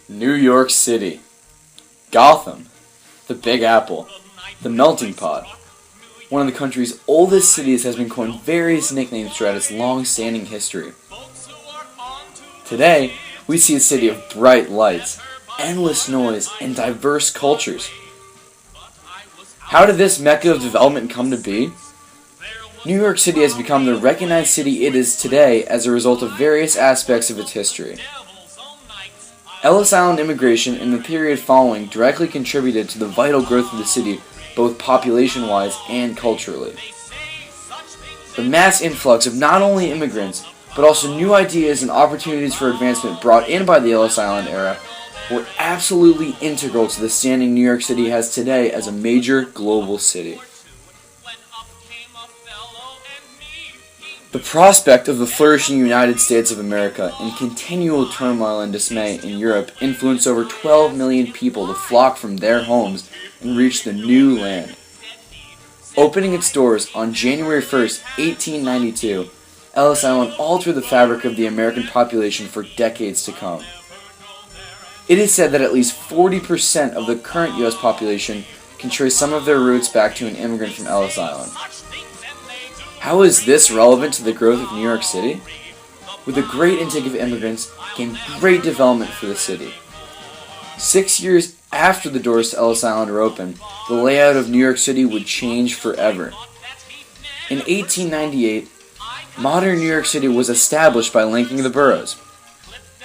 New York City, Gotham, the Big Apple, the Melting Pot. One of the country's oldest cities has been coined various nicknames throughout its long-standing history. Today, we see a city of bright lights, endless noise, and diverse cultures. How did this mecca of development come to be? New York City has become the recognized city it is today as a result of various aspects of its history. Ellis Island immigration in the period following directly contributed to the vital growth of the city, both population-wise and culturally. The mass influx of not only immigrants, but also new ideas and opportunities for advancement brought in by the Ellis Island era were absolutely integral to the standing New York City has today as a major global city. The prospect of the flourishing United States of America and continual turmoil and dismay in Europe influenced over 12 million people to flock from their homes and reach the new land. Opening its doors on January 1st, 1892, Ellis Island altered the fabric of the American population for decades to come. It is said that at least 40% of the current U.S. population can trace some of their roots back to an immigrant from Ellis Island. How is this relevant to the growth of New York City? With a great intake of immigrants came great development for the city. 6 years after the doors to Ellis Island were opened, the layout of New York City would change forever. In 1898, modern New York City was established by linking the boroughs.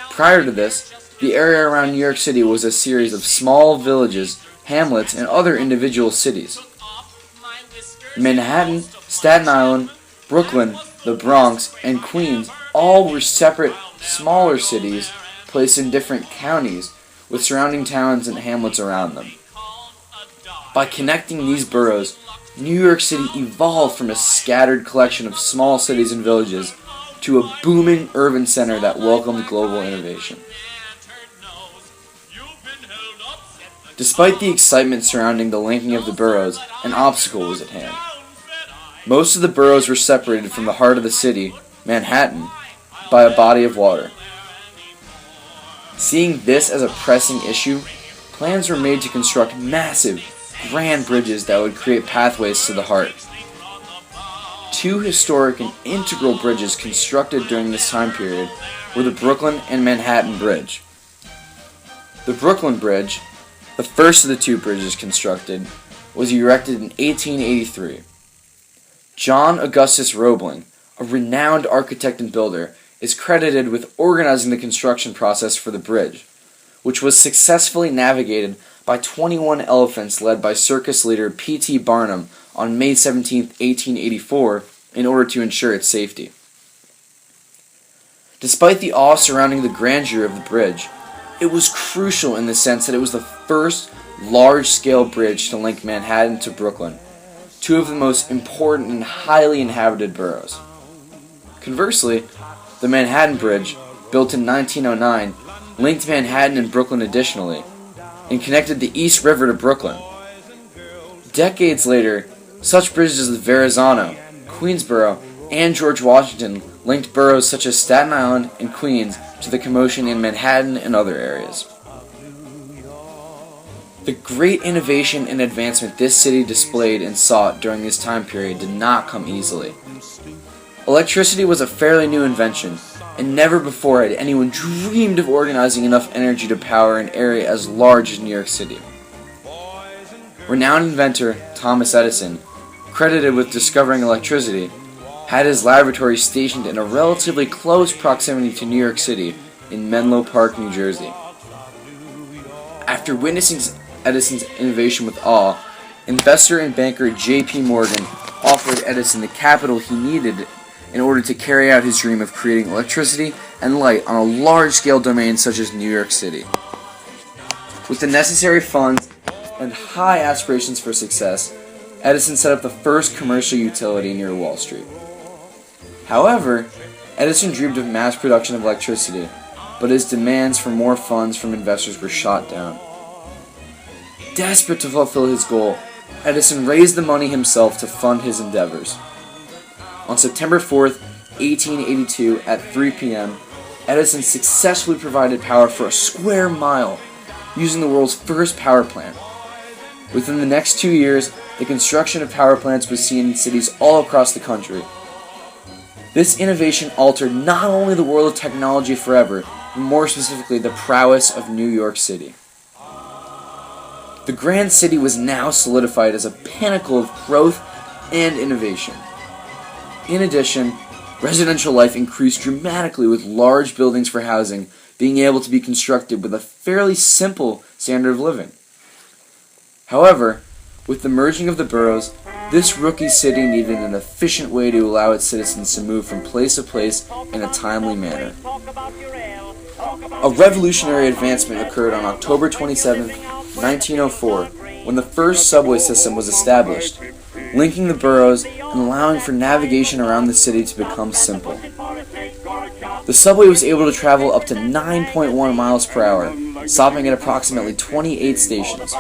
Prior to this, the area around New York City was a series of small villages, hamlets, and other individual cities. Manhattan, Staten Island, Brooklyn, the Bronx, and Queens all were separate, smaller cities placed in different counties with surrounding towns and hamlets around them. By connecting these boroughs, New York City evolved from a scattered collection of small cities and villages to a booming urban center that welcomed global innovation. Despite the excitement surrounding the linking of the boroughs, an obstacle was at hand. Most of the boroughs were separated from the heart of the city, Manhattan, by a body of water. Seeing this as a pressing issue, plans were made to construct massive, grand bridges that would create pathways to the heart. Two historic and integral bridges constructed during this time period were the Brooklyn and Manhattan Bridge. The Brooklyn Bridge, the first of the two bridges constructed, was erected in 1883. John Augustus Roebling, a renowned architect and builder, is credited with organizing the construction process for the bridge, which was successfully navigated by 21 elephants led by circus leader P.T. Barnum on May 17, 1884, in order to ensure its safety. Despite the awe surrounding the grandeur of the bridge, it was crucial in the sense that it was the first large-scale bridge to link Manhattan to Brooklyn, two of the most important and highly inhabited boroughs. Conversely, the Manhattan Bridge, built in 1909, linked Manhattan and Brooklyn additionally, and connected the East River to Brooklyn. Decades later, such bridges as Verrazano, Queensboro, and George Washington linked boroughs such as Staten Island and Queens to the commotion in Manhattan and other areas. The great innovation and advancement this city displayed and sought during this time period did not come easily. Electricity was a fairly new invention, and never before had anyone dreamed of organizing enough energy to power an area as large as New York City. Renowned inventor Thomas Edison, credited with discovering electricity, had his laboratory stationed in a relatively close proximity to New York City in Menlo Park, New Jersey. After witnessing Edison's innovation with awe, investor and banker J.P. Morgan offered Edison the capital he needed in order to carry out his dream of creating electricity and light on a large-scale domain such as New York City. With the necessary funds and high aspirations for success, Edison set up the first commercial utility near Wall Street. However, Edison dreamed of mass production of electricity, but his demands for more funds from investors were shot down. Desperate to fulfill his goal, Edison raised the money himself to fund his endeavors. On September 4th, 1882, at 3 p.m., Edison successfully provided power for a square mile using the world's first power plant. Within the next 2 years, the construction of power plants was seen in cities all across the country. This innovation altered not only the world of technology forever, but more specifically the prowess of New York City. The Grand City was now solidified as a pinnacle of growth and innovation. In addition, residential life increased dramatically with large buildings for housing being able to be constructed with a fairly simple standard of living. However, with the merging of the boroughs, this rookie city needed an efficient way to allow its citizens to move from place to place in a timely manner. A revolutionary advancement occurred on October 27, 1904, when the first subway system was established, linking the boroughs and allowing for navigation around the city to become simple. The subway was able to travel up to 9.1 miles per hour, stopping at approximately 28 stations.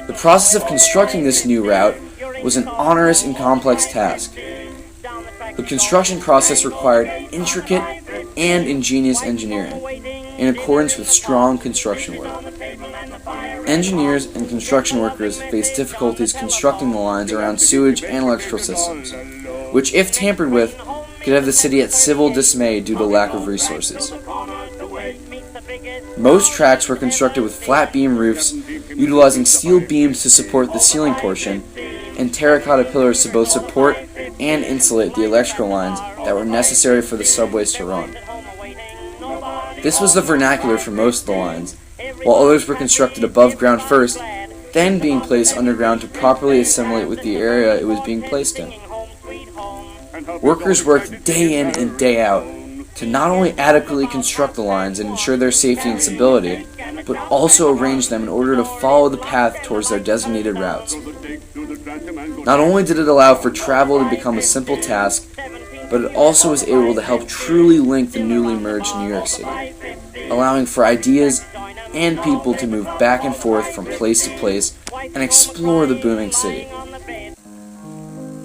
The process of constructing this new route was an onerous and complex task. The construction process required intricate and ingenious engineering, in accordance with strong construction work. Engineers and construction workers faced difficulties constructing the lines around sewage and electrical systems, which, if tampered with, could have the city at civil dismay due to lack of resources. Most tracks were constructed with flat beam roofs, utilizing steel beams to support the ceiling portion, and terracotta pillars to both support and insulate the electrical lines that were necessary for the subways to run. This was the vernacular for most of the lines, while others were constructed above ground first, then being placed underground to properly assimilate with the area it was being placed in. Workers worked day in and day out to not only adequately construct the lines and ensure their safety and stability, but also arrange them in order to follow the path towards their designated routes. Not only did it allow for travel to become a simple task, but it also was able to help truly link the newly merged New York City, allowing for ideas and people to move back and forth from place to place and explore the booming city.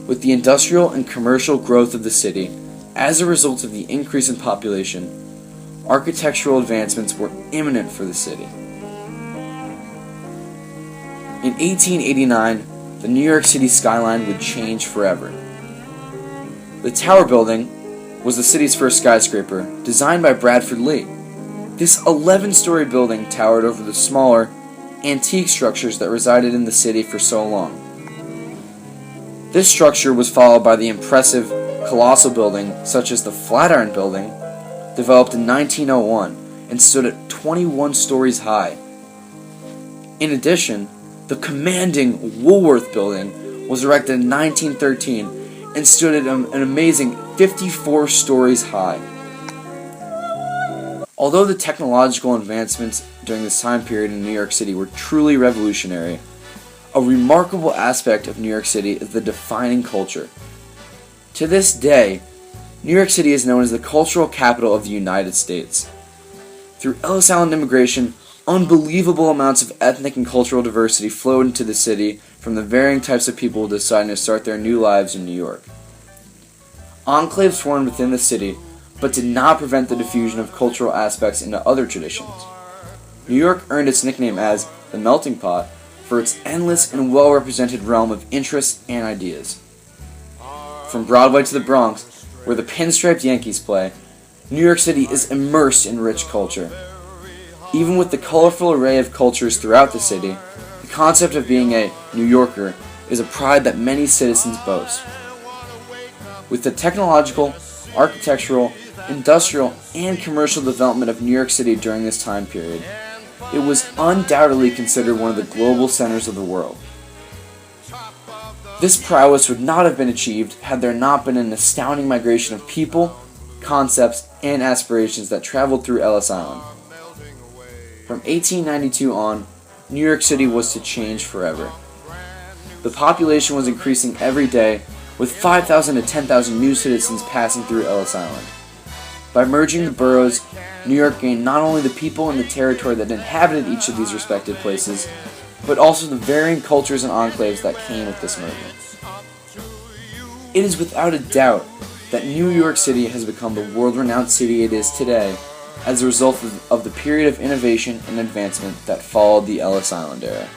With the industrial and commercial growth of the city, as a result of the increase in population, architectural advancements were imminent for the city. In 1889, the New York City skyline would change forever. The Tower Building was the city's first skyscraper, designed by Bradford Lee. This 11-story building towered over the smaller, antique structures that resided in the city for so long. This structure was followed by the impressive, colossal building such as the Flatiron Building, developed in 1901 and stood at 21 stories high. In addition, the commanding Woolworth Building was erected in 1913 and stood at an amazing 54 stories high. Although the technological advancements during this time period in New York City were truly revolutionary, a remarkable aspect of New York City is the defining culture. To this day, New York City is known as the cultural capital of the United States. Through Ellis Island immigration, unbelievable amounts of ethnic and cultural diversity flowed into the city from the varying types of people deciding to start their new lives in New York. Enclaves formed within the city, but did not prevent the diffusion of cultural aspects into other traditions. New York earned its nickname as the melting pot for its endless and well-represented realm of interests and ideas. From Broadway to the Bronx, where the pinstriped Yankees play, New York City is immersed in rich culture. Even with the colorful array of cultures throughout the city, the concept of being a New Yorker is a pride that many citizens boast. With the technological, architectural, industrial, and commercial development of New York City during this time period, it was undoubtedly considered one of the global centers of the world. This prowess would not have been achieved had there not been an astounding migration of people, concepts, and aspirations that traveled through Ellis Island. From 1892 on, New York City was to change forever. The population was increasing every day, with 5,000 to 10,000 new citizens passing through Ellis Island. By merging the boroughs, New York gained not only the people and the territory that inhabited each of these respective places, but also the varying cultures and enclaves that came with this merger. It is without a doubt that New York City has become the world-renowned city it is today as a result of the period of innovation and advancement that followed the Ellis Island era.